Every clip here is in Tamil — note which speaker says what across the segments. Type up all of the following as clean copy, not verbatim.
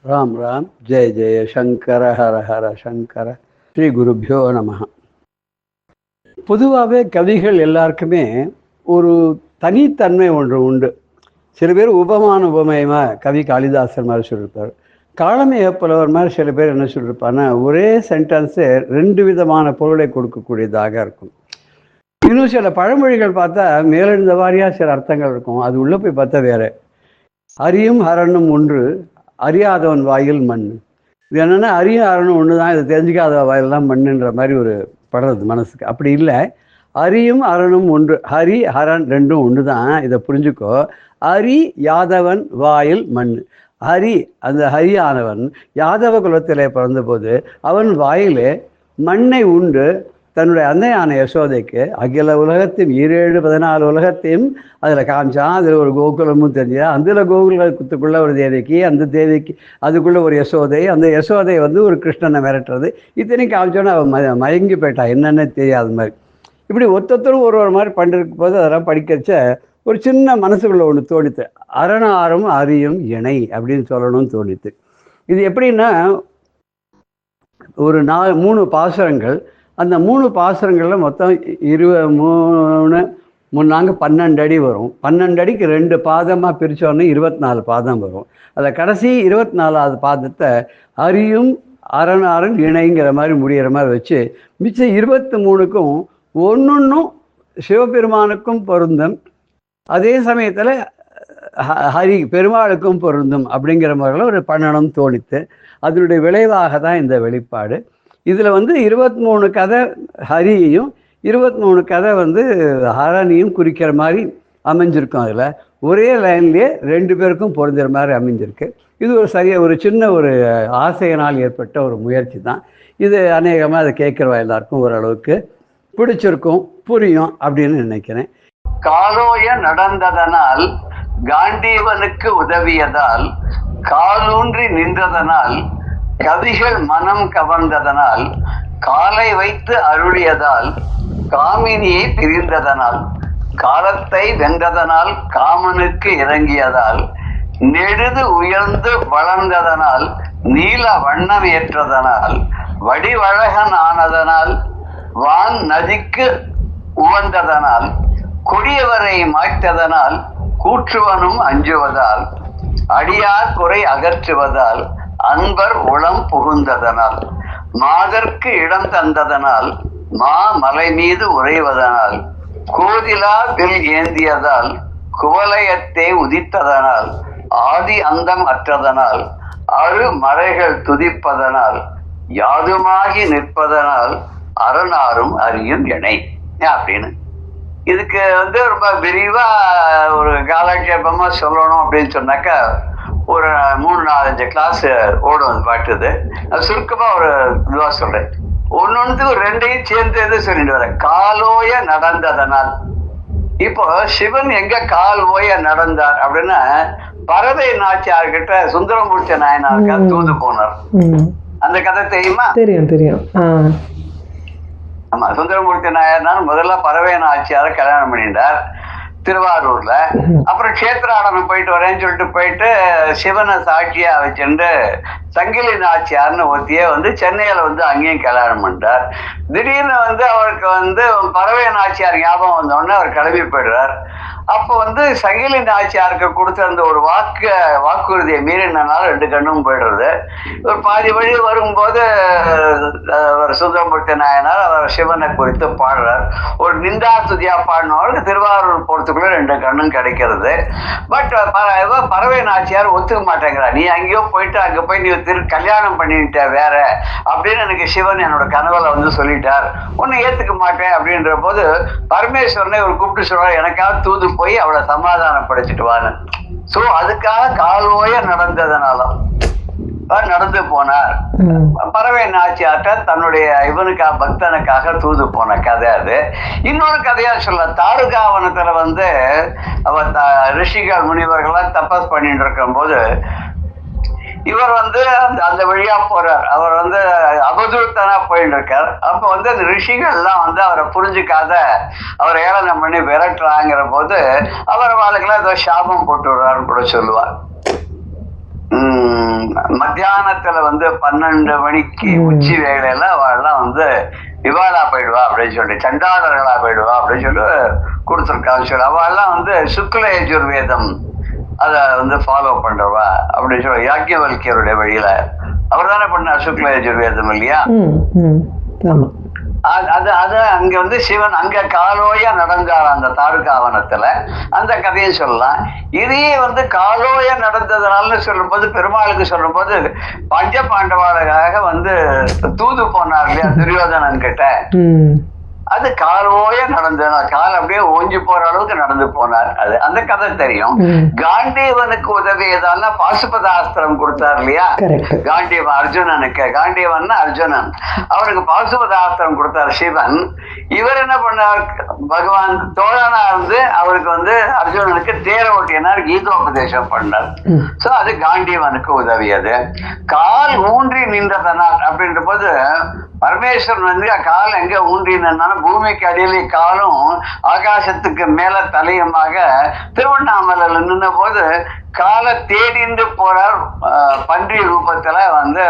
Speaker 1: ராம் ராம். ஜெய ஜெய சங்கர ஹர ஹர சங்கர. ஸ்ரீ குருபியோ நம. பொதுவாகவே கவிகள் எல்லாருக்குமே ஒரு தனித்தன்மை ஒன்று உண்டு. சில பேர் உபமான உபமயமாக கவி காளிதாசர் மாதிரி சொல்லியிருப்பார். காளமேக புலவர் மாதிரி சில பேர் என்ன சொல்லியிருப்பாருன்னா, ஒரே சென்டென்ஸு 2 விதமான பொருளை கொடுக்கக்கூடியதாக இருக்கும். இன்னும் சில பழமொழிகள் பார்த்தா மேலெழுந்த வாரியாக சில அர்த்தங்கள் இருக்கும். அது உள்ளே போய் பார்த்தா வேறு. அரியும் அரணும் ஒன்று, அறியாதவன் வாயில் மண். இது என்னென்னா, அரியும் அரணும் ஒன்று தான், இதை தெரிஞ்சுக்காத வாயிலெல்லாம் மண்ணுன்ற மாதிரி ஒரு படுறது மனசுக்கு. அப்படி இல்லை, அரியும் அரணும் ஒன்று, ஹரி ஹரன் ரெண்டும் ஒன்று தான், இதை புரிஞ்சுக்கோ. அரி யாதவன் வாயில் மண். ஹரி, அந்த ஹரியானவன் யாதவ குலத்திலே பிறந்தபோது அவன் வாயிலே மண்ணை உண்டு தன்னுடைய அன்னையான யசோதைக்கு அகில உலகத்தையும் 14 உலகத்தையும் அதில் காமிச்சான். அதில் ஒரு கோகுலமும் தெரிஞ்சா, அதில் கோகுலத்துக்குள்ளே ஒரு தேவிக்கு, அந்த தேவிக்கு அதுக்குள்ளே ஒரு யசோதை, அந்த யசோதை ஒரு கிருஷ்ணனை மிரட்டுறது, இத்தனையும் காமிச்சோன்னா அவன் மயங்கி போயிட்டான், என்னென்ன தெரியாத மாதிரி. இப்படி ஒருத்தரும் ஒரு மாதிரி பண்ணிருக்கும் போது அதெல்லாம் படிக்கச்ச ஒரு சின்ன மனசுக்குள்ளே ஒன்று தோணித்து, அரணாரும் அரியும் இணை அப்படின்னு சொல்லணும்னு தோணித்து. இது எப்படின்னா, ஒரு 3 பாசுரங்கள். அந்த 3 பாசுரங்களில் மொத்தம் 23 12 அடி வரும். 12 அடிக்கு 2 பாதமாக பிரித்தோடனே 24 பாதம் வரும். அதில் கடைசி 24வது பாதத்தை அரியும் அரணாரும் இணைங்கிற மாதிரி முடிகிற மாதிரி வச்சு, மிச்சம் 23க்கும் ஒன்னொன்றும் சிவபெருமானுக்கும் பொருந்தும், அதே சமயத்தில் ஹரி பெருமாளுக்கும் பொருந்தும் அப்படிங்கிற மாதிரிலாம் ஒரு பண்ணணும் தோணித்து. அதனுடைய விளைவாக தான் இந்த வெளிப்பாடு. இதில் 23 கதை ஹரியையும் 23 கதை ஹரணியும் குறிக்கிற மாதிரி அமைஞ்சிருக்கும். அதில் ஒரே லைன்லேயே 2 பேருக்கும் பொருந்துகிற மாதிரி அமைஞ்சிருக்கு. இது ஒரு சின்ன ஒரு ஆசையினால் ஏற்பட்ட ஒரு முயற்சி தான் இது. அநேகமாக அதை கேட்குறவா எல்லாருக்கும் ஓரளவுக்கு பிடிச்சிருக்கும், புரியும் அப்படின்னு நினைக்கிறேன். காலோய நடந்ததனால் காண்டீவனுக்கு உதவியதால், காலூன்றி நின்றதனால் கவிகள் மனம் கவர்ந்ததனால், காலை வைத்து அருளியதால் காமினியை பிரிந்ததனால், காலத்தை வென்றதனால் காமனுக்கு இறங்கியதால், நெடுது உயர்ந்து வளர்ந்ததனால் நீல வண்ணம் ஏற்றதனால், வடிவழகன் ஆனதனால் வான் நதிக்கு உவந்ததனால், கொடியவரை மாய்த்ததனால் கூற்றுவனும் அஞ்சுவதால், அடியார் குறை அகற்றுவதால் அன்பர் உளம் புகுந்ததனால், மாதற்கு இடம் தந்ததனால் மா மலை மீது உறைவதனால், கோதிலா வில் ஏந்தியதால் குவலயத்தை உதித்ததனால், ஆதி அந்தம் அற்றதனால் அரு மறைகள் துதிப்பதனால், யாதுமாகி நிற்பதனால் அரணாரும் அரியும் இணை அப்படின்னு. இதுக்கு ரொம்ப விரிவா ஒரு காலட்சேபமா சொல்லணும் அப்படின்னு சொன்னாக்கா ஒரு 3-4-5 கிளாஸ் ஓடும் பாட்டுது. அது சுருக்கமா ஒரு இதுவா சொல்றேன். ஒன்னொன்னுக்கு 2ஐயும் சேர்ந்து சொல்லிட்டு வரேன். காலோய நடந்ததனால், இப்போ சிவன் எங்க கால் ஓய நடந்தார் அப்படின்னா, பறவை நாச்சியார்கிட்ட சுந்தரமூர்த்தி நாயனாருக்கா தூது போனார். அந்த கதை தெரியுமா?
Speaker 2: தெரியும் தெரியும்.
Speaker 1: ஆமா, சுந்தரமூர்த்தி நாயனார் முதல்ல பறவை நாச்சியார கல்யாணம் பண்ணிட்டார் திருவாரூர்ல. அப்புறம் கஷேத்திராடனம் போயிட்டு வரேன்னு சொல்லிட்டு போயிட்டு சிவனை சாட்சியா வச்சுட்டு சங்கிலி நாச்சியார்னு ஒருத்திய சென்னையில அங்கேயும் கல்யாணம் பண்ணிட்டார். திடீர்னு அவருக்கு பறவை நாச்சியார் ஞாபகம் வந்தோடனே அவர் கிளம்பி போயிடுறார். அப்போ சங்கிலி நாச்சியாருக்கு கொடுத்த அந்த ஒரு வாக்குறுதியை மீறினால 2 கண்ணும் போயிடுறது. ஒரு பாதி வழி வரும்போது அவர் சுந்தரமூர்த்தி நாயனார் அவர் சிவனை குறித்து பாடுறார். ஒரு நிந்தா துதியா பாடினவருக்கு திருவாரூர் போறதுக்குள்ள 2 கண்ணும் கிடைக்கிறது. பட் பறவை நாச்சியார் ஒத்துக்க மாட்டேங்கிறா. நீ அங்கேயோ போயிட்டு அங்க போய் நீ கல்யாணம் பண்ணிட்ட வேற அப்படின்னு எனக்கு சிவன் என்னோட கனவுல சொல்லிட்டார், ஒன்னு ஏத்துக்க மாட்டேன் அப்படின்ற போது பரமேஸ்வரனை ஒரு கூப்பிட்டு சொல்றாரு, எனக்காக தூது போய் அவளை சமாதானப்படுத்திட்டு வான்னு. சோ அதுக்காக காலோய நடந்ததுனாலும் நடந்து போனார். பறவை நாச்சியார்ட்ட தன்னுடைய இவனுக்காக பக்தனுக்காக தூது போன கதை அது. இன்னொரு கதையா சொல்ல, தாருகாவனத்துல அவர் ரிஷிகள் முனிவர்கள்லாம் தபஸ் பண்ணிட்டு இருக்கும் போது இவர் அந்த வழியா போறார். அவர் அவதூத்தனா போயிட்டு இருக்கார். அப்ப அந்த ரிஷிகள்லாம் அவரை புரிஞ்சுக்காத அவரை ஏளனம் பண்ணி விரட்டுறாங்கிற போது அவர் வாழ்க்கெல்லாம் ஏதோ சாபம் போட்டு விடுறாருன்னு கூட சொல்லுவார். மத்திய மத்தியானத்துல வந்து 12 மணிக்கு உச்சி வேலையில அவள்லாம் வந்து இவாளா போயிடுவா அப்படின்னு சொல்லி, சண்டாளர்களா போயிடுவா அப்படின்னு சொல்லி கொடுத்துருக்கான்னு சொல்லி, அவள்லாம் வந்து சுக்ல யஜுர்வேதம் அதை வந்து ஃபாலோ பண்றவா அப்படின்னு சொல்லி யாக்கியவல்கியருடைய வழியில அவர் தானே பண்ணார் சுக்ல யஜுர்வேதம் இல்லையா? அது அது அங்க வந்து சிவன் அங்க காலோயா நடந்தார் அந்த தாருகாவனத்துல, அந்த கதையை சொல்லலாம். இதையே வந்து காலோயா நடந்ததுனால சொல்லும் போது, பெருமாளுக்கு சொல்லும் போது பஞ்ச பாண்டவாளுக்காக வந்து தூது போனார் இல்லையா துரியோதனன் கிட்ட, அது காலோய நடந்தது, கால் அப்படியே ஓஞ்சி போற அளவுக்கு நடந்து போனார். அது அந்த கதை தெரியும். காண்டீவனுக்கு உதவியதால பாசுபதாஸ்திரம் கொடுத்தார் இல்லையா காண்டீவன் அர்ஜுனனுக்கு. காண்டீவன் அர்ஜுனன், அவருக்கு பாசுபதாஸ்திரம் கொடுத்தார் சிவன். இவர் என்ன பண்ணார், பகவான் தோழனா இருந்து அவருக்கு வந்து அர்ஜுனனுக்கு தேர ஓட்டினார், கீதோபதேசம் பண்ணார். சோ அது காண்டீவனுக்கு உதவியது. கால் ஊன்றி நின்றதனால் அப்படின்ற போது பரமேஸ்வரன் வந்து கால் எங்க ஊன்றி நின்னா பூமிக்கு அடியிலே காலும் ஆகாசத்துக்கு மேல தலையுமாக திருவண்ணாமலையில நின்ன போது காலை தேடிண்டு போறார். பன்றி ரூபத்துல வந்து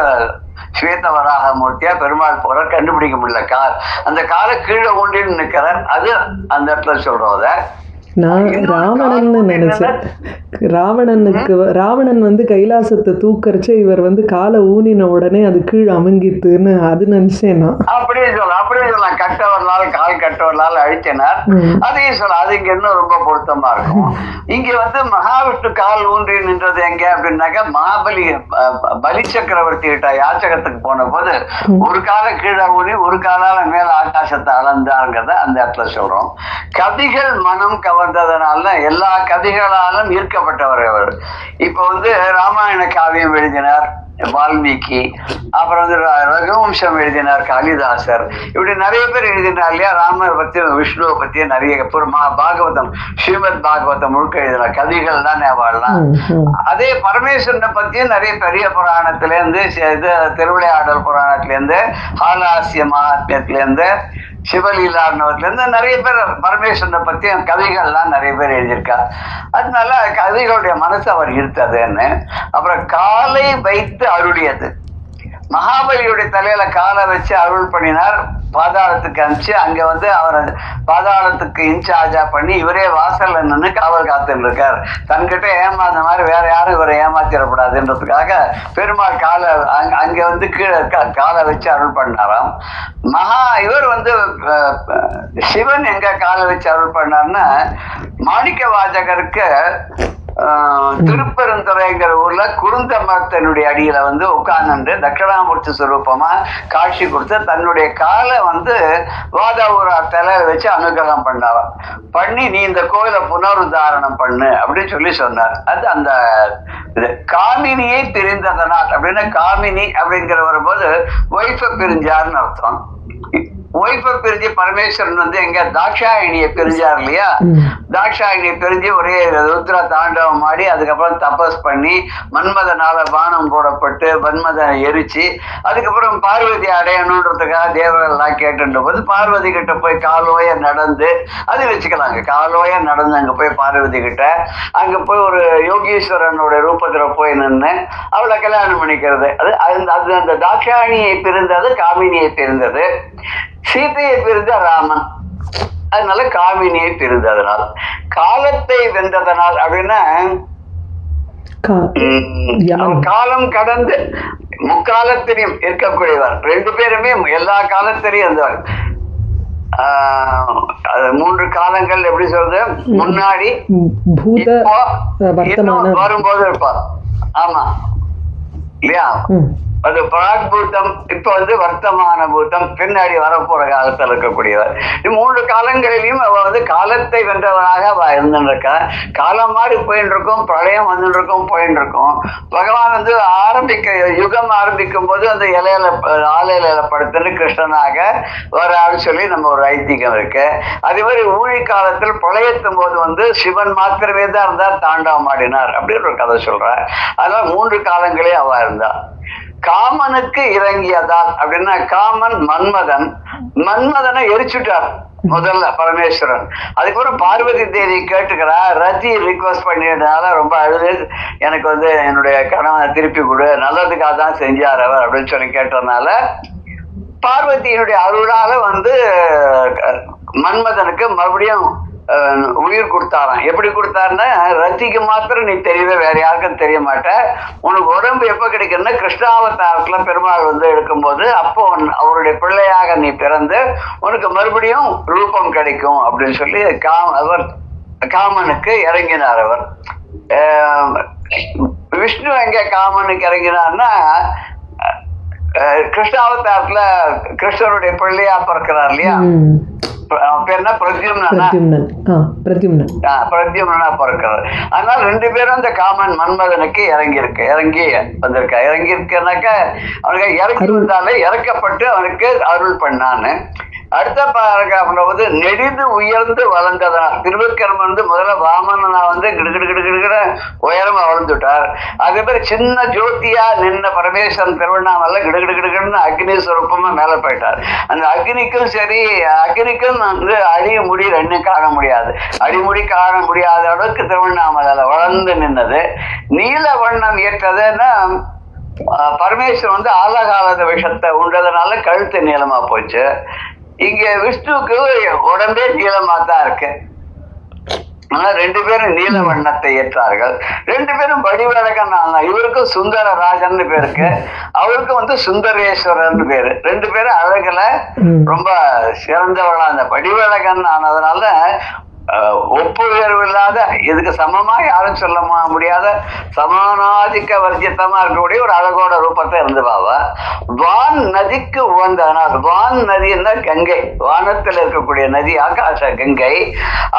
Speaker 1: ஸ்வேத வராக மூர்த்தியா பெருமாள் போறார், கண்டுபிடிக்க முடியல கால். அந்த காலை கீழே ஊண்டின்னு நிற்கிறார். அது அந்த இடத்துல சொல்றத
Speaker 2: நான் ராவணன்னு நினைச்சேன். ராவணன் வந்து கைலாசத்தை தூக்கரிச்சு இவர் வந்து காலை ஊனின உடனே அது கீழே அமுங்கித்துன்னு அது நினைச்சேன் நான்.
Speaker 1: அப்படியே சொல்லலாம் கட்டவர்களால் கால் கட்டவர்களால் அழித்தனர், அதையும் சொல்லலாம். அது இங்க இன்னும் ரொம்ப பொருத்தமா இருக்கும். இங்க வந்து மகாவிஷ்ணு கால் ஊன்றி நின்றது எங்க அப்படின்னாக்க, மகாபலி பலி சக்கரவர்த்தி கிட்ட யாச்சகத்துக்கு போன போது ஒரு காலை கீழே ஊனி ஒரு காலால மேல ஆகாசத்தை அளந்தாருங்கிறத அந்த இடத்துல சொல்றோம். கவிகள் மனம் கவர்ந்ததனால எல்லா கவிகளாலும் ஈர்க்கப்பட்டவர் அவர். இப்ப வந்து ராமாயண காவியம் எழுதினார் வால்மீகி, அப்புறம் வந்து ரகுவம்சம் எழுதினார் காளிதாசர், இப்படி நிறைய பேர் எழுதினார் இல்லையா. ராமரை பத்தி விஷ்ணுவை பத்தி நிறைய பாகவதம், ஸ்ரீமத் பாகவதம் முழுக்க எழுதினார். கவிகள் தான் வாழலாம். அதே பரமேஸ்வரனை பத்தியும் நிறைய பெரிய புராணத்துல இருந்து, திருவிளையாடல் புராணத்துல இருந்து, ஹாலாசிய மகாத்மியத்துல இருந்து, சிவலீலார்னவர்ல இருந்து நிறைய பேர் பரமேஸ்வரனை பத்தி கவிகள்லாம் நிறைய பேர் எழுதியிருக்கார். அதனால கவிகளுடைய மனசு அவர் ஈர்த்ததுன்னு. அப்புறம் காலை வைத்து அருளியது, மகாபலியுடைய தலையில காலை வச்சு அருள் பண்ணினார். பாதாளத்துக்கு அனுப்பிச்சு அங்க வந்து அவரை பாதாளத்துக்கு இன்சார்ஜா பண்ணி இவரே வாசல்ல நின்று காவல் காத்துட்டு இருக்கார். தன்கிட்ட ஏமாந்த மாதிரி வேற யாரும் இவரை ஏமாத்திடக்கூடாதுன்றதுக்காக பெருமாள் காலை அங்க வந்து கீழே காலை வச்சு அருள் பண்ணாராம். இவர் வந்து சிவன் எங்க காலை வச்சு அருள் பண்ணார்னா, மாணிக்க வாசகருக்கு திருப்பெருந்துறைங்கிற ஊர்ல குருந்த மரத்தினுடைய அடியில வந்து உட்கார்ந்து தட்சிணாமூர்த்தி சுரூபமா காட்சி கொடுத்து தன்னுடைய காலை வந்து வாதாவூரா தலையில வச்சு அனுகிரகம் பண்ணாராம். பண்ணி நீ இந்த கோயிலை புனருத்தாரணம் பண்ணு அப்படின்னு சொல்லி சொன்னார். அது அந்த காமினியை பிரிந்ததனால் அப்படின்னா, காமினி அப்படிங்கிற வரும்போது ஒய்ஃபை பிரிஞ்சாருன்னு அர்த்தம். ஒய்ஃபை பிரிஞ்சு பரமேஸ்வரன் வந்து எங்க தாட்சாயினியை பிரிஞ்சார் இல்லையா, தாட்சாயினியை பிரிஞ்சு ஒரே ருத்ர தாண்டவம் ஆடி அதுக்கப்புறம் தபஸ் பண்ணி மன்மதனால பானம் போடப்பட்டு மன்மதனை எரிச்சு அதுக்கப்புறம் பார்வதி அடையணுன்றதுக்காக தேவர்கள்லாம் கேட்டுன்ற போது பார்வதி கிட்ட போய் காலோய நடந்து, அது வச்சுக்கலாங்க, காலோய நடந்து அங்க போய் பார்வதி கிட்ட அங்க போய் ஒரு யோகீஸ்வரனோட ரூபத்துல போய் நின்று அவளை கல்யாணம் பண்ணிக்கிறது. அது அந்த தாட்சாயினியை பிரிந்தது, காமினியை பிரிந்தது. சீதையை பிரிந்த ராமன், அதனால காமினியை பிரிந்ததனால். காலத்தை வென்றதனால் அப்படின்னா காலம் கடந்து முக்காலத்திலையும் இருக்கக்கூடியவர். ரெண்டு பேருமே எல்லா காலத்திலையும் இருந்தவர். 3 காலங்கள் எப்படி சொல்றது, முன்னாடி வரும்போது இருப்பார். ஆமா இல்லையா, அது பிராக்பூதம், இப்ப வந்து வர்த்தமான பூதம், பின்னாடி வரப்போற காலத்தில் இருக்கக்கூடியவர். 3 காலங்களிலையும் அவ வந்து காலத்தை வென்றவராக அவ இருந்துருக்கா. காலம் மாதிரி போயின்னு இருக்கும், பிரளயம் வந்துட்டு இருக்கும், போயின்னு இருக்கும். பகவான் வந்து யுகம் ஆரம்பிக்கும் போது அந்த ஆலையில படுத்துட்டு கிருஷ்ணனாக வரான்னு சொல்லி நம்ம ஒரு ஐதீகம் இருக்கு. அதே மாதிரி ஊழி காலத்தில் பிரளயத்தும் போது வந்து சிவன் மாத்திரமே தான் இருந்தார், தாண்டவம் ஆடினார் அப்படின்னு ஒரு கதை சொல்றார். அதனால 3 காலங்களே அவ இருந்தா. காமனுக்கு இறங்கியதால் அப்படின்னா, காமன் மன்மதனை எரிச்சுட்டார். முதல்ல பரமேஸ்வரன். அதுக்கப்புறம் பார்வதி தேவி கேட்டுக்கிறா, ரதி ரிக்வஸ்ட் பண்ணியதுனால ரொம்ப அழுது எனக்கு வந்து என்னுடைய கணவனை திருப்பி கொடு, நல்லதுக்காக தான் செஞ்சார் அவர் அப்படின்னு சொல்லி கேட்டதுனால பார்வதியினுடைய அருளால வந்து மன்மதனுக்கு மறுபடியும் உயிர் கொடுத்தாராம். எப்படி கொடுத்தாருன்னா, ரத்திக்கு மாத்திரம் நீ தெரியவே, வேற யாருக்கும் தெரிய மாட்ட, உனக்கு உடம்பு எப்ப கிடைக்குன்னா கிருஷ்ணாவதாரத்துல பெருமாள் வந்து எடுக்கும்போது அப்போ அவருடைய பிள்ளையாக நீ பிறந்து உனக்கு மறுபடியும் ரூபம் கிடைக்கும் அப்படின்னு சொல்லி அவர் காமனுக்கு இறங்கினார். அவர் விஷ்ணு எங்க காமனுக்கு இறங்கினார்னா, கிருஷ்ணாவதாரத்துல கிருஷ்ணருடைய பிள்ளையா பிறக்கிறார் இல்லையா, பேர் என்ன, பிரத்யும்னா பிறக்கிறார். அதனால ரெண்டு பேரும் அந்த காமன் மன்மதனுக்கு இறங்கி வந்திருக்கா. இறங்கி இருக்கனாக்க அவனுக்கு இறங்கி வந்தாலே இறக்கப்பட்டு அவனுக்கு அருள் பண்ணான்னு. அடுத்த பாராகிராஃப்ல வந்து நெடிது உயர்ந்து வளர்ந்ததனால் திருவிக்கிரமன் வந்து முதல்ல வாமனா வந்து கிடுகிடுகிடுகிடுகிற உயரமா வளர்ந்துட்டார். அதே மாதிரி சின்ன ஜோதியா நின்ன பரமேஸ்வரன் திருவண்ணாமலை கிடுகிடுகிடுகிடுன்னு அக்னி சுரூபமா மேல போயிட்டார். அந்த அக்னிக்கும் சரி, அக்னிக்கும் வந்து அடிமுடி ரெண்டும் காண முடியாது, அடிமுடி காண முடியாத அளவுக்கு திருவண்ணாமலையில வளர்ந்து நின்னது. நீல வண்ணம் ஏற்றதுன்னா பரமேஸ்வரன் வந்து ஆலகாலத விஷத்தை உண்டதுனால கழுத்து நீளமா போச்சு. இங்க விஷ்ணுவுக்கு உடம்பே நீளமா தான் இருக்கு. ஆனா ரெண்டு பேரும் நீல வண்ணத்தை ஏற்றார்கள். ரெண்டு பேரும் வடிவழகன். இவருக்கும் சுந்தர ராஜன் பேருக்கு, அவருக்கும் வந்து சுந்தரேஸ்வரன் பேரு. ரெண்டு பேரும் அழகுல ரொம்ப சிறந்தவளா அந்த வடிவழகன் ஆனதுனால ஒப்பு உயர்வு இல்லாத, இதுக்கு சமமா யாரும் சொல்ல முடியாத சமானாதிக்க வர்ஜித்தமா இருக்கக்கூடிய ஒரு அழகோட ரூபத்தை இருந்துவாவ. வான் நதிக்கு உகந்ததனால், வான் நதின்னா கங்கை, வானத்தில் இருக்கக்கூடிய நதி ஆகாச கங்கை.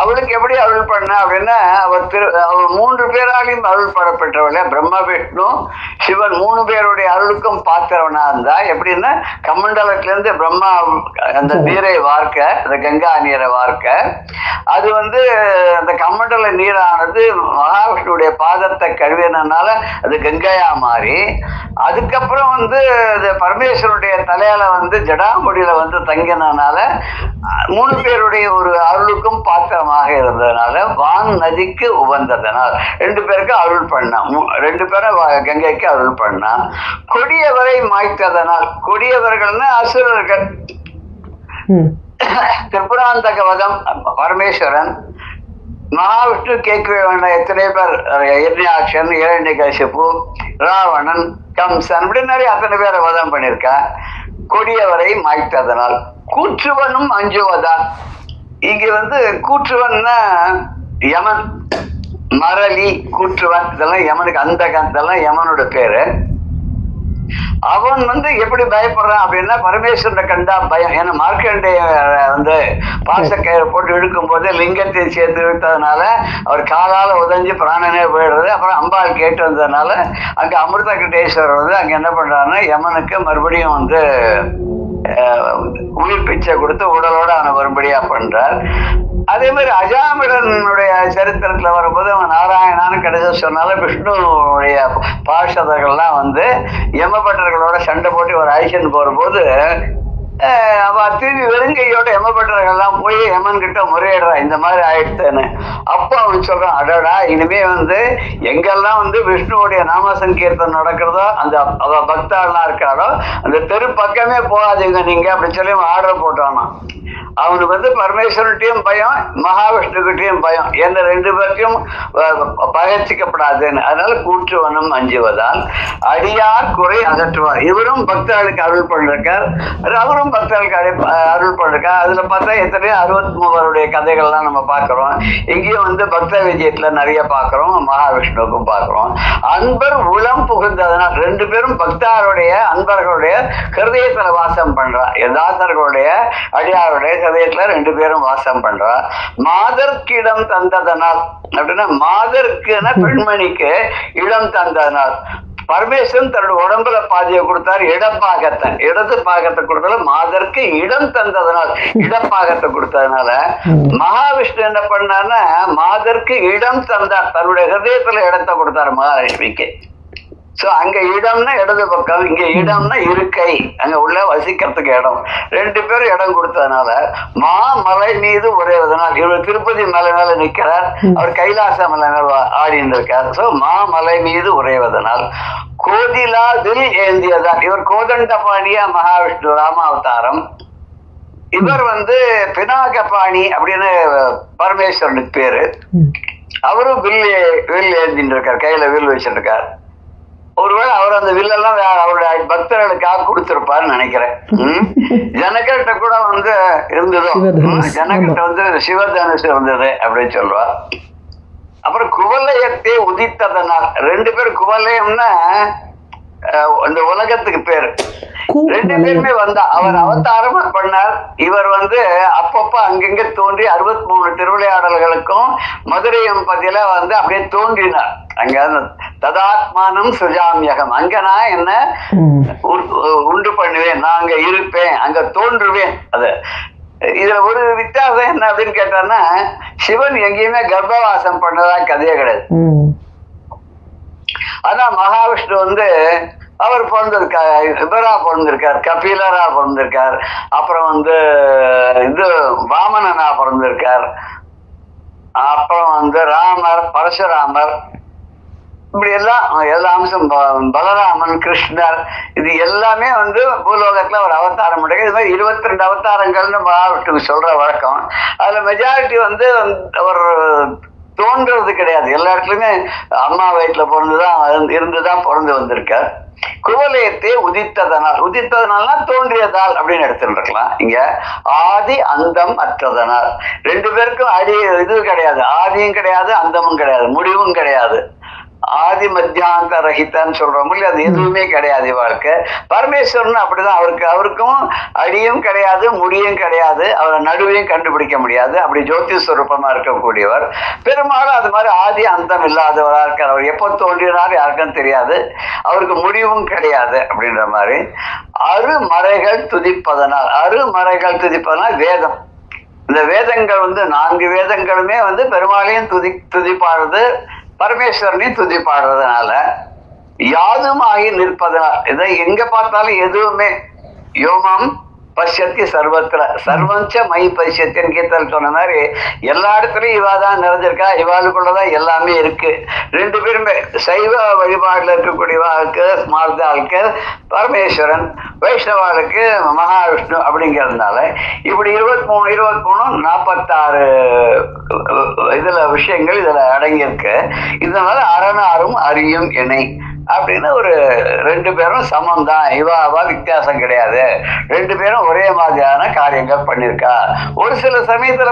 Speaker 1: அவளுக்கு எப்படி அருள் பண்ண அப்படின்னா, அவள் மூன்று பேராலையும் அருள் படப்பெற்றவள, பிரம்ம விஷ்ணு சிவன் மூணு பேருடைய அருளுக்கும் பாத்திரவனா இருந்தா. எப்படின்னா கமண்டலத்திலிருந்து பிரம்மா அந்த நீரை வார்க்க, அந்த கங்கா நீரை வார்க்க, அது வந்து அந்த கமண்டல நீரானது மகாவிஷ்ணுடைய பாதத்தை கழுவினால அது கங்கையா மாறி, அதுக்கப்புறம் வந்து பரமேஸ்வருடைய தலையால வந்து ஜடாமுடியில வந்து தங்கினால மூணு பேருடைய ஒரு அருளுக்கும் பாத்திரமாக இருந்ததுனால வான் நதிக்கு உகந்ததனால் ரெண்டு பேருக்கு அருள் பண்ணா, ரெண்டு பேரும் கங்கைக்கு அருள் பண்ணா. கொடியவரை மாய்த்ததனால், கொடியவர்கள்னா அசுரர்கள். திரிபுராந்தக வதம் பரமேஸ்வரன், மகாவிஷ்ணு கேட்கவே வேண்டாம் எத்தனை பேர், இரண்யாக்ஷன், இரண்யகசிபு, ராவணன், கம்சன், இப்படி நிறைய அத்தனை பேரை வதம் பண்ணியிருக்கா. கொடியவரை மாய்த்ததனால். கூற்றுவனும் அஞ்சுவதால். இங்க வந்து கூற்றுவன்னா யமன், மரளி, கூற்றுவன், இதெல்லாம் யமனுக்கு, அந்த இதெல்லாம் யமனோட பேரு. அவன் வந்து எப்படி பயப்படுறான் அப்படின்னா, பரமேஸ்வரனை கண்டா பயம். ஏன்னா மார்க்கண்டேய வந்து பாசக்கயிறு போட்டு இழுக்கும் போது லிங்கத்தை சேர்த்து இழுத்ததுனால அவர் காலால உதஞ்சி பிராணனே போயிடுறது. அப்புறம் அம்பாள் கேட்டு வந்ததுனால அங்க அமிர்த கட்டேஸ்வரர் வந்து அங்க என்ன பண்றாருன்னா யமனுக்கு மறுபடியும் வந்து உயிர் பிச்சை கொடுத்து உடலோட அவனை வரும்படியா பண்றார். அதே மாதிரி அஜாமிடனுடைய சரித்திரத்துல வரும்போது அவன் நாராயணான்னு கடைசி சொன்னால விஷ்ணுடைய பார்ஷதர்கள்லாம் வந்து யமபட்டர்களோட சண்டை போட்டு ஒரு ஐஷன் போகும்போது அவ திரும்பி வெறுங்கையோட யமபட்டர்கள்லாம் போய் யமன் கிட்ட முறையிடுறா, இந்த மாதிரி ஆயிடுத்துன்னு. அப்போ அவன் சொல்றான், அடடா இனிமே வந்து எங்கெல்லாம் வந்து விஷ்ணுவோடைய நாம சங்கீர்த்தம் நடக்கிறதோ, அந்த அவ பக்தாலாம் இருக்காளோ அந்த தெரு பக்கமே போகாதீங்க நீங்க அப்படின்னு சொல்லி ஆர்டர் போட்டானா. அவனுக்கு வந்து பரமேஸ்வரன்கிட்டையும் பயம், மகாவிஷ்ணுகிட்டையும் பயம், எந்த ரெண்டு பேர்த்தையும் பகச்சிக்கப்படாதுன்னு. அதனால கூற்றுவனும் அஞ்சுவதால் அடியார் குறை அகற்றுவார். இவரும் பக்தர்களுக்கு அருள் பண்ணிருக்கார், அவரும் பக்தர்களுக்கு அருள் பண்ணிருக்கார். அதுல பார்த்தா எத்தனையோ 63 கதைகள்லாம் நம்ம பார்க்கிறோம். இங்கேயும் வந்து பக்த விஜயத்துல நிறைய பார்க்கிறோம், மகாவிஷ்ணுவுக்கும் பார்க்கிறோம். அன்பர் உளம் புகுந்ததனால் ரெண்டு பேரும் பக்தாருடைய அன்பர்களுடைய ஹிருதயத்துல வாசம் பண்றா. தாசர்களுடைய அடியாருடைய ஹிருதயத்துல ரெண்டு பேரும் வாசம் பண்றா. மாதர்க்கு இடம் தந்ததனால் அப்படின்னா, மாதர்க்குன்னா பெண்மணிக்கு இடம் தந்ததனால் பரமேஸ்வரன் தன்னோட உடம்புல பாதியை கொடுத்தாரு, இடப்பாகத்தை, இடது பாகத்தை கொடுத்தாலும் மாதர்க்கு இடம் தந்ததனால், இடப்பாகத்தை கொடுத்ததுனால மகாவிஷ்ணு என்ன பண்ணார்னா மாதர்க்கு இடம் தந்தார், தன்னுடைய ஹிருதயத்துல இடத்தை கொடுத்தாரு மகாலட்சுமிக்கு. சோ அங்க இடம்னா இடது பக்கம், இங்க இடம்னா இருக்கை, அங்க உள்ள வசிக்கிறதுக்கு இடம். ரெண்டு பேரும் இடம் கொடுத்ததுனால மாமலை மீது உறைவதனால், இவர் திருப்பதி மலை மேல நிற்கிறார், அவர் கைலாச மலை மேல ஆடின்னு இருக்கார். சோ மாமலை மீது உறைவதனால் கோதிலாதில் ஏந்தியதால், இவர் கோதண்டபாணியா மகாவிஷ்ணு ராமாவதாரம், இவர் பினாகபாணி அப்படின்னு பரமேஸ்வரனுக்கு பேரு. அவரும் வில் ஏந்தின்னு இருக்கார், கையில வில் வச்சிருக்கார். ஒருவேளை அவர் அந்த வில்லெல்லாம் அவருடைய பக்தர்களுக்காக கொடுத்திருப்பாருன்னு நினைக்கிறேன். ஜனகிட்ட கூட இருந்ததோ, ஜனகிட்ட சிவதனுஷ் இருந்தது அப்படின்னு சொல்லுவா. அப்புறம் குவலயத்தை உதித்ததனால், ரெண்டு பேரும் குவலயம்னா இந்த உலகத்துக்கு பேரு. ரெண்டு பேருமே அவர் அவதாரமா பண்ணார். இவர் அப்பப்ப அங்கங்க தோன்றி 63 திருவிளையாடல்களுக்கும் மதுரை எம்பதியில அப்படியே தோன்றினார். அங்க ததாத்மானம் சுஜாமியகம், அங்க நான் என்ன உண்டு பண்ணுவேன், நான் அங்க இருப்பேன், அங்க தோன்றுவேன். அது இதுல ஒரு வித்தியாசம் என்ன அப்படின்னு கேட்டான்னா, சிவன் எங்கேயுமே கர்ப்பவாசம் பண்ணதா கதையே கிடையாது. ஆனா மகாவிஷ்ணு அவர் பிறந்திருக்கார், இவரா பிறந்திருக்கார், கபிலரா பிறந்திருக்கார், அப்புறம் இது வாமனனா பிறந்திருக்கார், அப்புறம் ராமர், பரசுராமர், இப்படி எல்லா அம்சம், பலராமன், கிருஷ்ணர், இது எல்லாமே பூலோகத்துல ஒரு அவதாரம் முடியும். இது மாதிரி 22 அவதாரங்கள்னு மகாவிஷ்ணுக்கு சொல்ற வழக்கம். அதுல மெஜாரிட்டி அவர் தோன்றது கிடையாது. எல்லா இடத்துலயுமே அம்மா வயிற்றுல இருந்துதான் பிறந்து வந்திருக்கார். குவலயத்தை உதித்ததனால்னா தோன்றியதால் அப்படின்னு எடுத்துட்டு இருக்கலாம். இங்க ஆதி அந்தம் அற்றதனால், ரெண்டு பேருக்கும் இது கிடையாது, ஆதியும் கிடையாது, அந்தமும் கிடையாது, முடிவும் கிடையாது. ஆதி மத்தியாந்த ரஹிதான்னு சொல்றோம் இல்லையா, அது எதுவுமே கிடையாது வாழ்க்கை. பரமேஸ்வரன் அப்படிதான், அவருக்கும் அடியும் கிடையாது, முடியும் கிடையாது, அவரை நடுவையும் கண்டுபிடிக்க முடியாது. அப்படி ஜோதி ஸ்வரூபமா இருக்கக்கூடியவர். பெரும்பாலும் அது மாதிரி ஆதி அந்தம் இல்லாதவரா இருக்கார். அவர் எப்போ தோன்றினார் யாருக்கும் தெரியாது, அவருக்கு முடிவும் கிடையாது அப்படின்ற மாதிரி. அருமறைகள் துதிப்பதனால், வேதம். இந்த வேதங்கள் 4 வேதங்களுமே பெருமாளையும் துதிப்பாடுறது, பரமேஸ்வரனையும் துதி பாடுறதுனால, யாதும் ஆகி நிற்பதனால், இதை எங்க பார்த்தாலும் எதுவுமே யோமம் பஷ்யத்தி சர்வத்திர சர்வஞ்ச மை பஷ்யத்தின்னு கீதல் சொன்ன மாதிரி எல்லா இடத்துலயும் இவாதான் நிறைஞ்சிருக்கா, இவாளுக்குள்ளதான் எல்லாமே இருக்கு. ரெண்டு பேருமே சைவ வழிபாடுல இருக்கக்கூடிய ஆளுக்கு ஸ்மார்த்த ஆளுக்கு பரமேஸ்வரன், வைஷ்ணவாளுக்கு மகாவிஷ்ணு அப்படிங்கிறதுனால இப்படி 23 46 இதுல விஷயங்கள் இதுல அடங்கியிருக்கு. இதனால அரணாரும் அறியும் இணை அப்படின்னு ஒரு ரெண்டு பேரும் சமம் தான், இவாவா வித்தியாசம் கிடையாது, ரெண்டு பேரும் ஒரே மாதிரியான காரியங்கள் பண்ணியிருக்கா. ஒரு சில சமயத்துல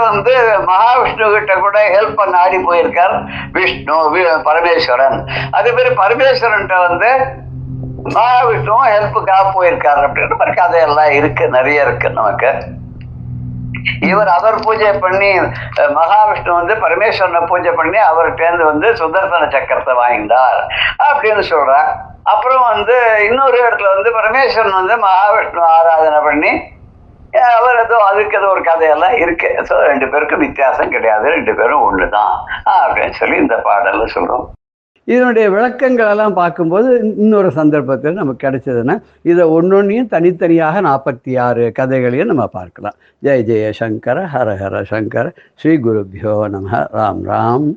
Speaker 1: மகாவிஷ்ணு கிட்ட கூட ஹெல்ப் பண்ண ஆடி போயிருக்கார் விஷ்ணு, பரமேஸ்வரன். அதே மாதிரி பரமேஸ்வரன்ட்ட மகாவிஷ்ணுவும் ஹெல்ப்புக்காக போயிருக்காரு அப்படின்னு ஒரு கதையெல்லாம் இருக்கு, நிறைய இருக்கு நமக்கு. இவர் அவர் பூஜை பண்ணி, மகாவிஷ்ணு பரமேஸ்வரனை பூஜை பண்ணி அவர்கிட்ட சுதர்சன சக்கரத்தை வாங்கிட்டார் அப்படின்னு சொல்றார். அப்புறம் இன்னொரு இடத்துல பரமேஸ்வரன் மகாவிஷ்ணு ஆராதனை பண்ணி அவர் அதுக்கு ஒரு கதையெல்லாம் இருக்கு. ஸோ ரெண்டு பேருக்கும் வித்தியாசம் கிடையாது, ரெண்டு பேரும் ஒண்ணுதான் அப்படின்னு சொல்லி இந்த பாடல்ல சொல்றோம்.
Speaker 3: இதனுடைய விளக்கங்கள் எல்லாம் பார்க்கும்போது இன்னொரு சந்தர்ப்பத்தில் நமக்கு கிடைச்சதுன்னா இதை ஒன்னொன்னையும் தனித்தனியாக 46 கதைகளையும் நம்ம பார்க்கலாம். ஜெய ஜெய சங்கர ஹர ஹர சங்கர, ஸ்ரீ குருபியோ நம. ராம் ராம்.